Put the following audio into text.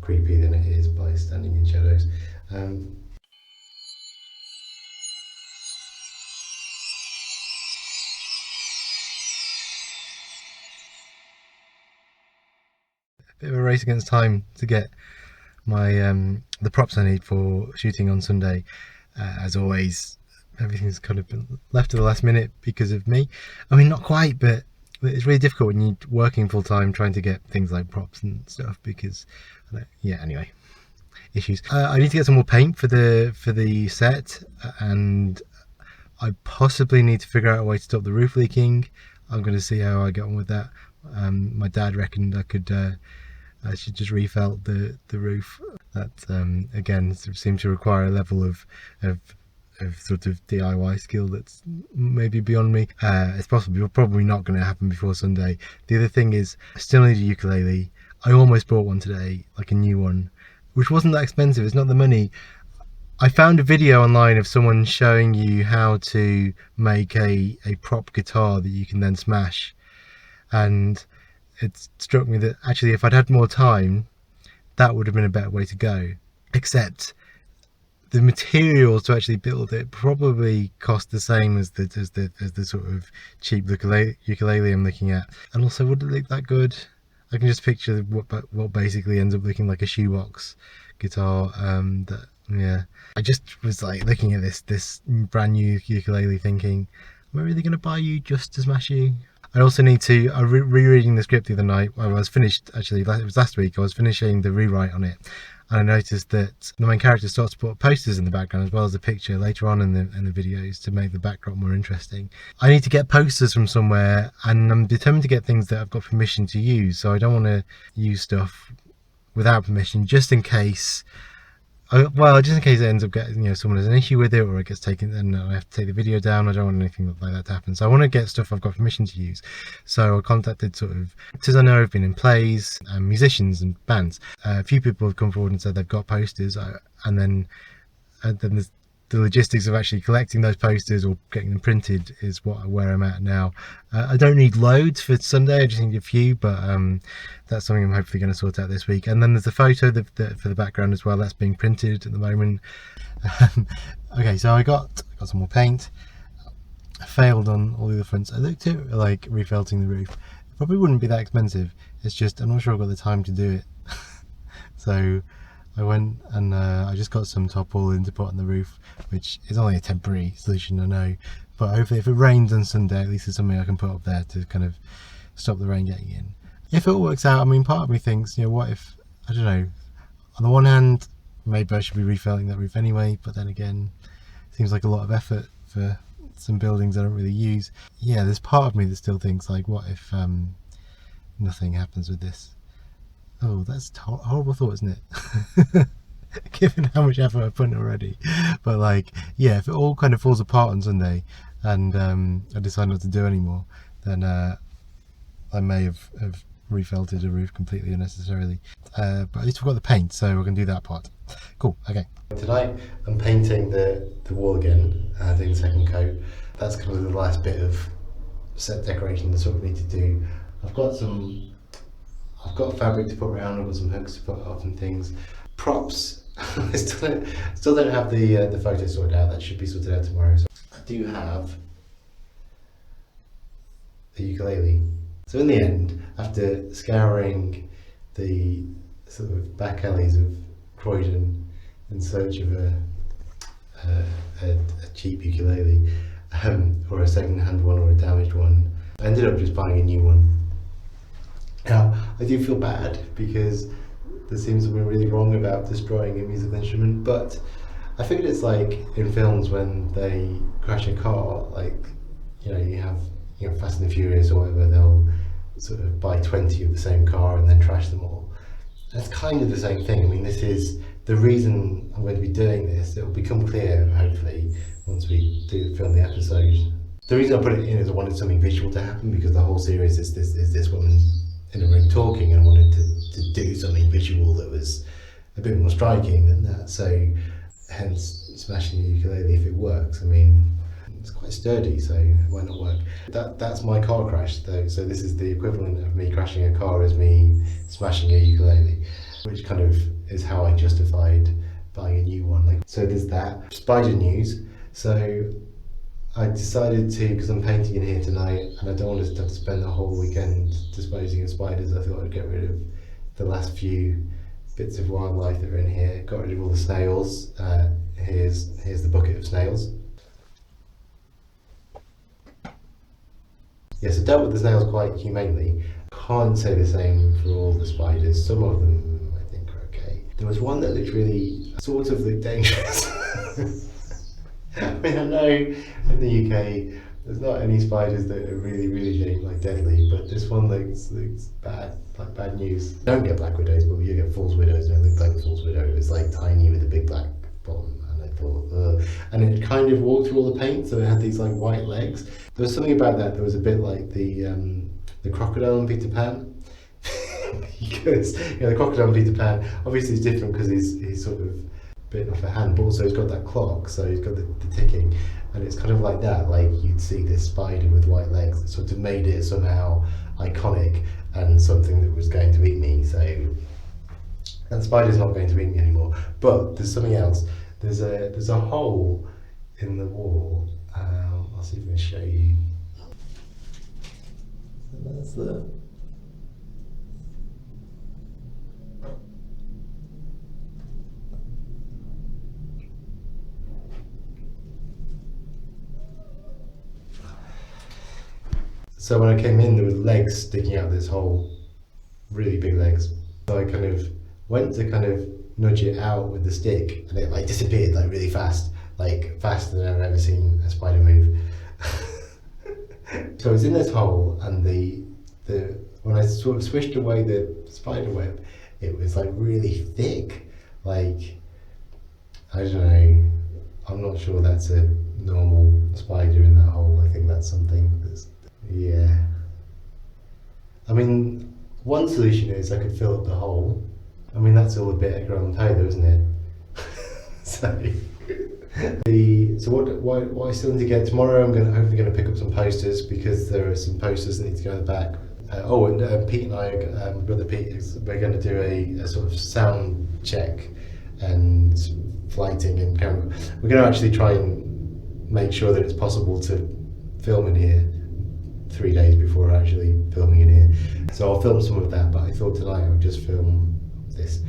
creepy than it is by standing in shadows. Bit of a race against time to get my the props I need for shooting on Sunday. As always, everything's kind of been left to the last minute because of me. I mean, not quite, but it's really difficult when you're working full time trying to get things like props and stuff because, yeah. Anyway, issues. I need to get some more paint for the set, and I possibly need to figure out a way to stop the roof leaking. I'm going to see how I get on with that. My dad reckoned I should just refelt the roof. That again seems to require a level of sort of DIY skill that's maybe beyond me. It's probably not going to happen before Sunday. The other thing is I still need a ukulele. I almost bought one today, like a new one, which wasn't that expensive. It's not the money. I found a video online of someone showing you how to make a prop guitar that you can then smash, and it struck me that actually if I'd had more time, that would have been a better way to go. Except the materials to actually build it probably cost the same as the sort of cheap ukulele I'm looking at, and also would it look that good? I can just picture what basically ends up looking like a shoebox guitar. Yeah, I just was like looking at this brand new ukulele thinking, am I really going to buy you just to smash you? I also need to, rereading the script the other night. I was finished, actually, it was last week, I was finishing the rewrite on it, and I noticed that the main character starts to put posters in the background as well as a picture later on in the videos to make the backdrop more interesting. I need to get posters from somewhere, and I'm determined to get things that I've got permission to use, so I don't want to use stuff without permission, just in case just in case it ends up getting, someone has an issue with it, or it gets taken and I have to take the video down. I don't want anything like that to happen. So I want to get stuff I've got permission to use. So I contacted sort of actors I know have been in plays, and musicians and bands. A few people have come forward and said they've got posters, and then there's the logistics of actually collecting those posters or getting them printed is where I'm at now. I don't need loads for Sunday, I just need a few, but that's something I'm hopefully going to sort out this week. And then there's the photo for the background as well, that's being printed at the moment. Okay, so I got some more paint. I failed on all the other fronts. I looked at like refelting the roof. It probably wouldn't be that expensive, it's just I'm not sure I've got the time to do it. So I went and I just got some tarpaulin to put on the roof, which is only a temporary solution, I know, but hopefully if it rains on Sunday, at least there's something I can put up there to kind of stop the rain getting in. If it all works out, I mean, part of me thinks, what if, I don't know, on the one hand, maybe I should be refelting that roof anyway, but then again, it seems like a lot of effort for some buildings I don't really use. Yeah, there's part of me that still thinks, like, what if nothing happens with this? Oh, that's a horrible thought, isn't it? Given how much effort I've put in already. But like, yeah, if it all kind of falls apart on Sunday and I decide not to do anymore, then I may have refelted a roof completely unnecessarily. But at least we've got the paint, so we can do that part. Cool, okay. Tonight I'm painting the wall again, doing the second coat. That's kind of the last bit of set decoration that's what we need to do. I've got fabric to put around, I've got some hooks to put up and things. Props, I still don't have the photo sorted out, that should be sorted out tomorrow. So I do have the ukulele. So in the end, after scouring the sort of back alleys of Croydon in search of a cheap ukulele, or a second-hand one or a damaged one, I ended up just buying a new one. Now, I do feel bad because there seems something really wrong about destroying a musical instrument, but I figured it's like in films when they crash a car, like, you have Fast and the Furious or whatever, they'll sort of buy 20 of the same car and then trash them all. That's kind of the same thing. I mean, this is the reason I'm going to be doing this. It will become clear, hopefully, once we film the episode. The reason I put it in is I wanted something visual to happen, because the whole series is this woman in a room talking, and I wanted to do something visual that was a bit more striking than that. So hence smashing the ukulele if it works. I mean, it's quite sturdy, so it might not work. That's my car crash though. So this is the equivalent of me crashing a car as me smashing a ukulele, which kind of is how I justified buying a new one. Like, so there's that. Spider news. So I decided to, because I'm painting in here tonight and I don't want to have to spend the whole weekend disposing of spiders, I thought I'd get rid of the last few bits of wildlife that are in here. Got rid of all the snails. Here's the bucket of snails. Yes, I dealt with the snails quite humanely. Can't say the same for all the spiders. Some of them I think are okay. There was one that looked really sort of looked dangerous. I mean, I know in the UK there's not any spiders that are really like deadly, but this one looks bad, like bad news. Don't get black widows, but you get false widows, and it looked like a false widow. It was like tiny with a big black bottom, and I thought, ugh. And it kind of walked through all the paint, so it had these like white legs. There was something about that was a bit like the crocodile in Peter Pan. Because the crocodile in Peter Pan obviously is different because he's sort of bitten off a hand, but also he's got that clock, so he's got the ticking, and it's kind of like that. Like you'd see this spider with white legs that sort of made it somehow iconic and something that was going to eat me. So, and the spider's not going to eat me anymore. But there's something else. There's a hole in the wall. I'll see if I can show you. So that's the. So when I came in, there were legs sticking out of this hole, really big legs. So I kind of went to kind of nudge it out with the stick, and it like disappeared like really fast, like faster than I've ever seen a spider move. So I was in this hole, and the when I sort of swished away the spider web, it was like really thick. Like, I don't know, I'm not sure that's a normal spider in that hole. I think that's something that's, yeah. I mean, one solution is I could fill up the hole. I mean, that's all a bit Edgar Allan Poe though, isn't it? So what I still need to get tomorrow, I'm hopefully going to pick up some posters, because there are some posters that need to go in the back. And Pete and I, my brother Pete, we're going to do a sort of sound check and lighting and camera. We're going to actually try and make sure that it's possible to film in here 3 days before actually filming in here. So I'll film some of that, but I thought tonight I would just film this.